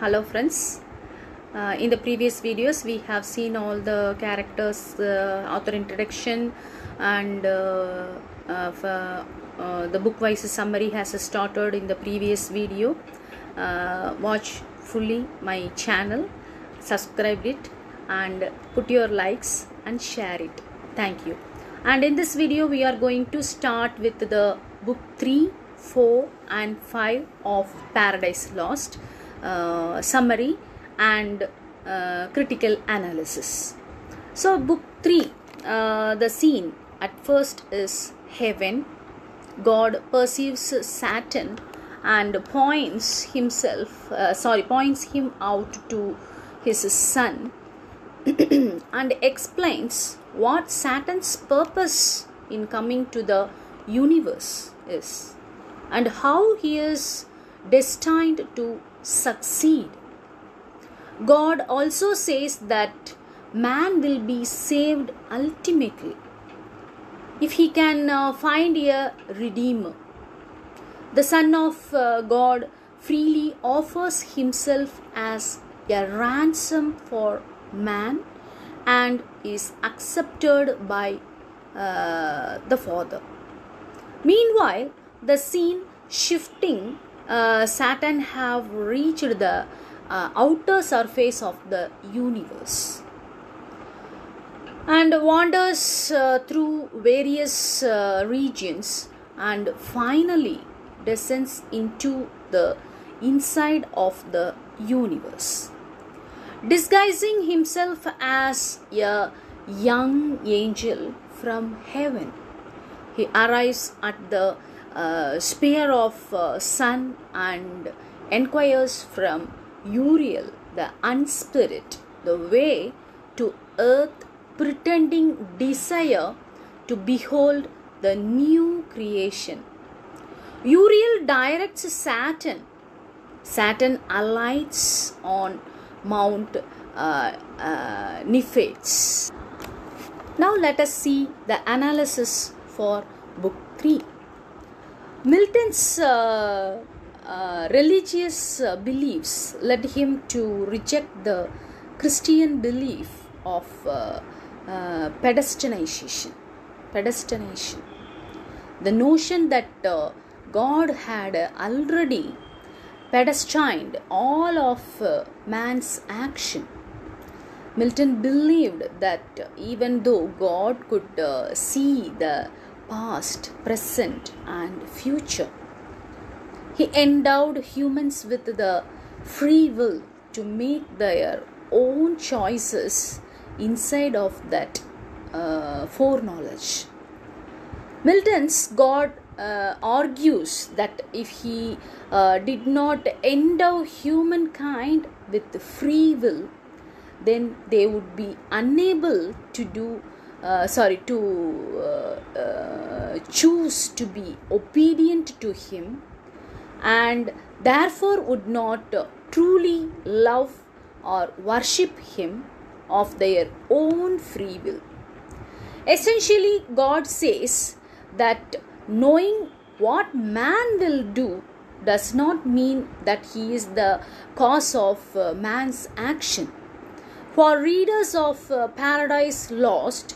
Hello friends. In the previous videos we have seen all the characters, author introduction, and the book wise summary has started in the previous video. Watch fully my channel, subscribe it and put your likes and share it. Thank you. And in this video we are going to start with the book 3, 4 and 5 of Paradise Lost, summary and critical analysis. So book 3, the scene at first is heaven. God perceives Satan and points him out to his son and explains what Satan's purpose in coming to the universe is and how he is destined to succeed. God also says that man will be saved ultimately if he can find a redeemer. The Son of God freely offers himself as a ransom for man and is accepted by the Father. Meanwhile, the scene shifting, Satan have reached the outer surface of the universe and wanders through various regions and finally descends into the inside of the universe. Disguising himself as a young angel from heaven, he arrives at the sphere of sun and inquires from Uriel, the unspirit, the way to earth, pretending desire to behold the new creation. Uriel directs Satan. Satan alights on Mount Niphates. Now let us see the analysis for book 3. Milton's religious beliefs led him to reject the Christian belief of predestination. The notion that God had already predestined all of man's action. Milton believed that even though God could see the past, present and future, he endowed humans with the free will to make their own choices inside of that foreknowledge. Milton's God argues that if he did not endow humankind with free will, then they would be unable to choose to be obedient to him and therefore would not truly love or worship him of their own free will. Essentially, God says that knowing what man will do does not mean that he is the cause of man's action. For readers of Paradise Lost,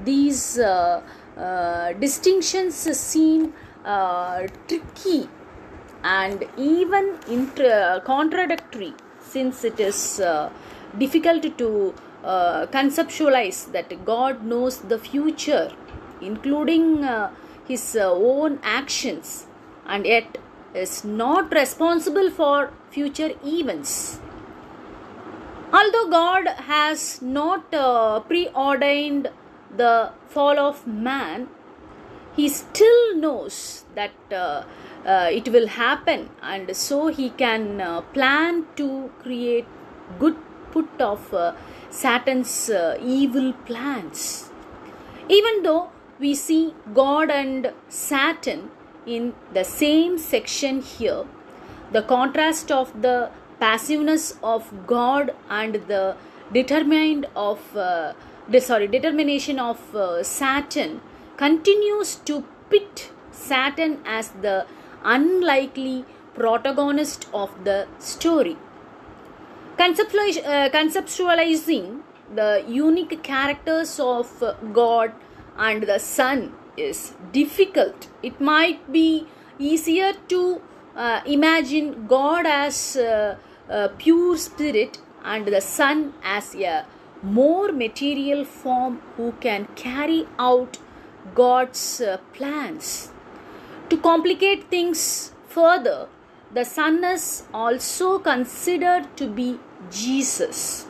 these distinctions seem tricky and even contradictory, since it is difficult to conceptualize that God knows the future, including his own actions, and yet is not responsible for future events. Although God has not preordained the fall of man, he still knows that it will happen, and so he can plan to create good put of Satan's evil plans. Even though we see God and Satan in the same section here, the contrast of the passiveness of God and the determination of Satan continues to pit Satan as the unlikely protagonist of the story. Conceptualizing the unique characters of God and the Son is difficult. It might be easier to imagine God as a pure spirit and the Son as a more material form who can carry out God's plans. To complicate things further, the Son is also considered to be Jesus,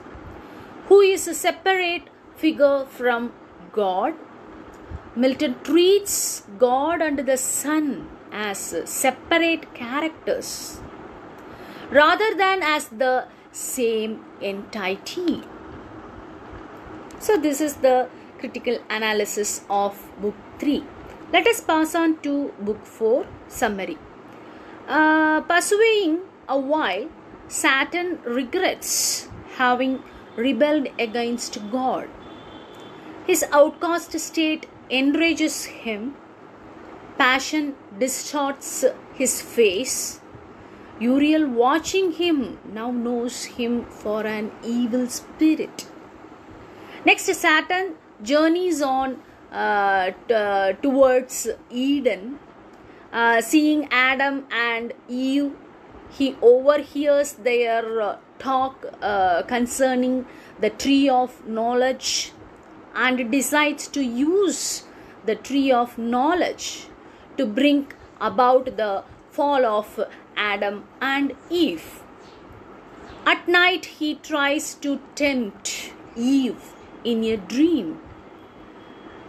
who is a separate figure from God. Milton treats God and the Son as separate characters rather than as the same entity. So this is the critical analysis of book 3. Let us pass on to book 4, summary. Pursuing a while, Satan regrets having rebelled against God. His outcast state enrages him. Passion distorts his face. Uriel, watching him, now knows him for an evil spirit. Next, Satan journeys on towards Eden. Seeing Adam and Eve, he overhears their talk concerning the tree of knowledge and decides to use the tree of knowledge to bring about the fall of Adam and Eve. At night, he tries to tempt Eve in a dream.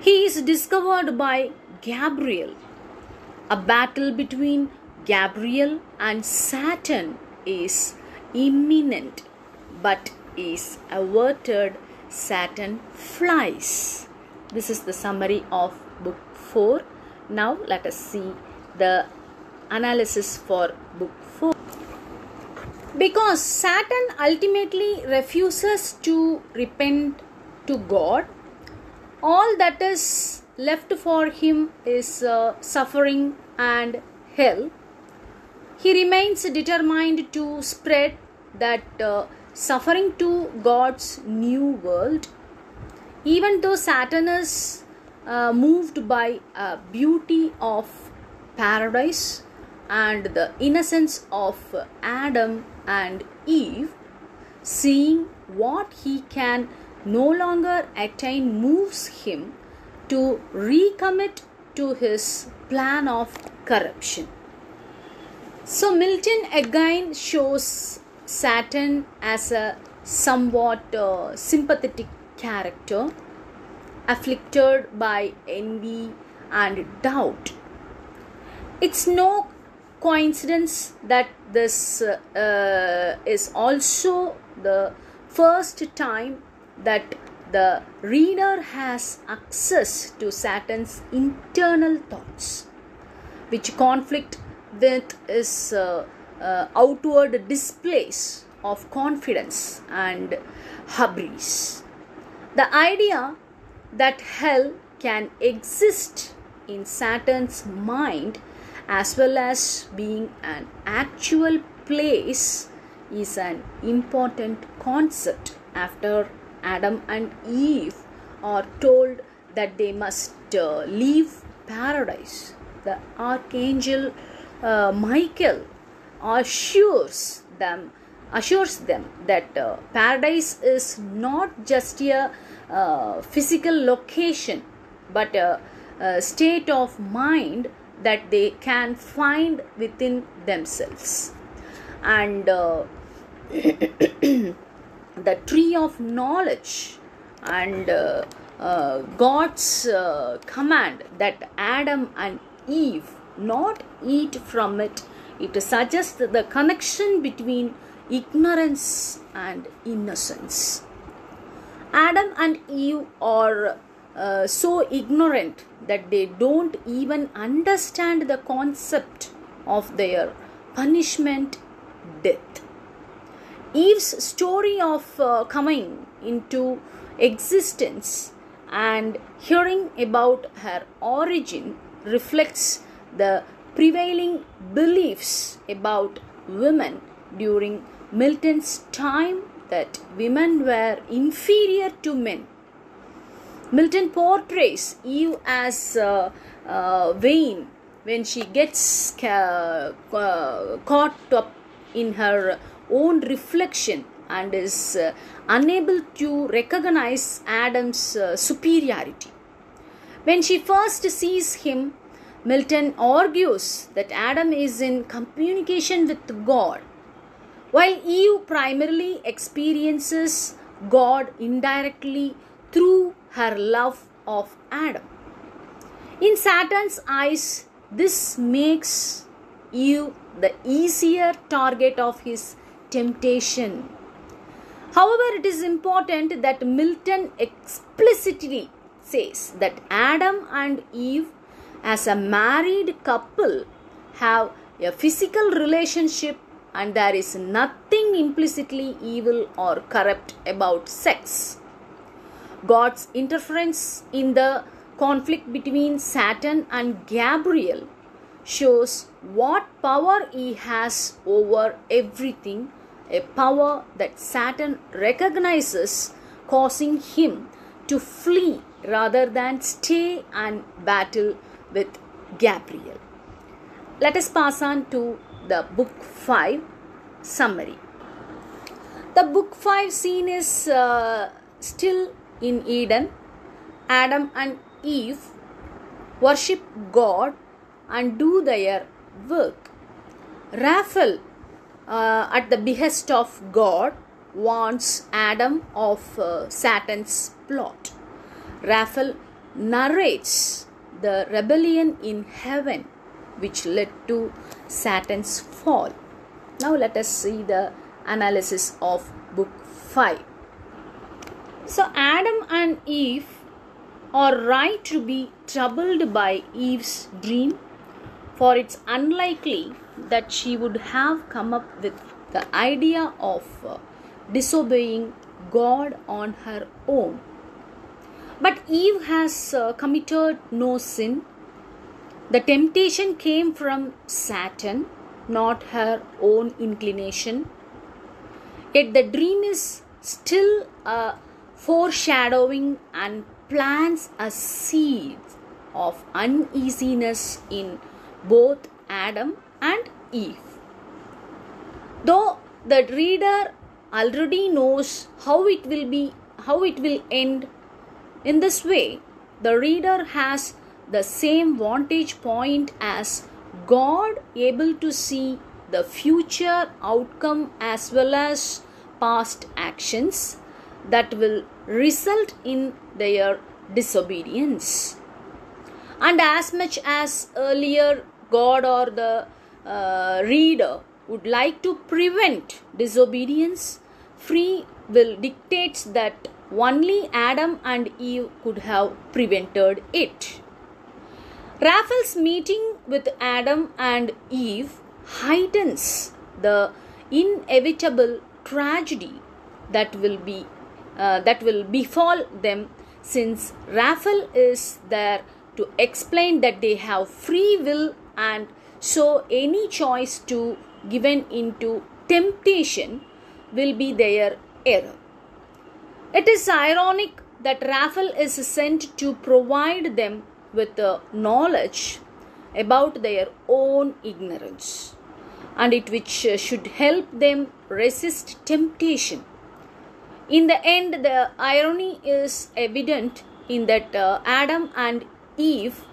He is discovered by Gabriel. A battle between Gabriel and Satan is imminent, but is averted. Satan flies. This is the summary of book 4. Now let us see the analysis for book 4. Because Satan ultimately refuses to repent to God, all that is left for him is suffering and hell. He remains determined to spread that suffering to God's new world. Even though Satan is moved by beauty of paradise and the innocence of Adam and Eve, seeing what he can no longer attain moves him to recommit to his plan of corruption. So Milton again shows Satan as a somewhat sympathetic character, afflicted by envy and doubt. It's no coincidence that this is also the first time that the reader has access to Satan's internal thoughts, which conflict with his outward displays of confidence and hubris. The idea that hell can exist in Satan's mind as well as being an actual place is an important concept after Adam and Eve are told that they must leave paradise. The archangel Michael assures them that paradise is not just a physical location but a state of mind that they can find within themselves. And the tree of knowledge and God's command that Adam and Eve not eat from it, it suggests the connection between ignorance and innocence. Adam and Eve are so ignorant that they don't even understand the concept of their punishment, death. Eve's story of coming into existence and hearing about her origin reflects the prevailing beliefs about women during Milton's time that women were inferior to men. Milton portrays Eve as vain when she gets caught up in her own reflection and is unable to recognize Adam's superiority. When she first sees him, Milton argues that Adam is in communication with God, while Eve primarily experiences God indirectly through her love of Adam. In Saturn's eyes, this makes Eve the easier target of his temptation. However, it is important that Milton explicitly says that Adam and Eve, as a married couple, have a physical relationship, and there is nothing implicitly evil or corrupt about sex. God's interference in the conflict between Saturn and Gabriel shows what power he has over everything, a power that Saturn recognizes, causing him to flee rather than stay and battle with Gabriel. Let us pass on to the book 5 summary. The book 5 scene is still in Eden. Adam and Eve worship God and do their work. Raphael, at the behest of God, warns Adam of Satan's plot. Raphael narrates the rebellion in heaven which led to Satan's fall. Now let us see the analysis of book 5. So Adam and Eve are right to be troubled by Eve's dream, for it's unlikely that she would have come up with the idea of disobeying God on her own. But Eve has committed no sin. The temptation came from Satan, not her own inclination. Yet the dream is still a foreshadowing and plants a seed of uneasiness in both Adam and Eve. Though the reader already knows how it will end, in this way the reader has the same vantage point as God, able to see the future outcome as well as past actions that will result in their disobedience. And as much as earlier God or the reader would like to prevent disobedience, free will dictates that only Adam and Eve could have prevented it. Raphael's meeting with Adam and Eve heightens the inevitable tragedy that will befall them, since Raphael is there to explain that they have free will, and so any choice to given into temptation will be their error. It is ironic that Raphael is sent to provide them with knowledge about their own ignorance, and it which should help them resist temptation. In the end, the irony is evident in that Adam and Eve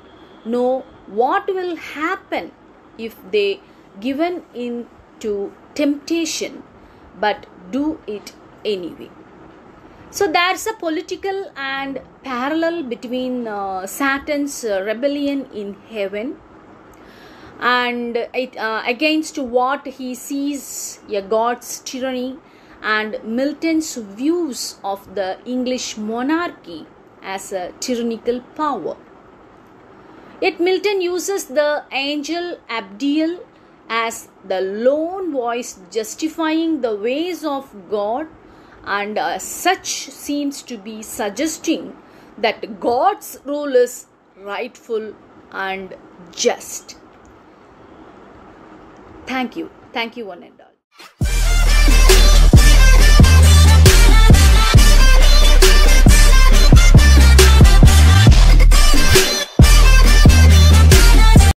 know what will happen if they given in to temptation, but do it anyway. So there's a political and parallel between Satan's rebellion in heaven and against what he sees a God's tyranny, and Milton's views of the English monarchy as a tyrannical power. Yet Milton uses the angel Abdiel as the lone voice justifying the ways of God, and such seems to be suggesting that God's rule is rightful and just. Thank you one and all.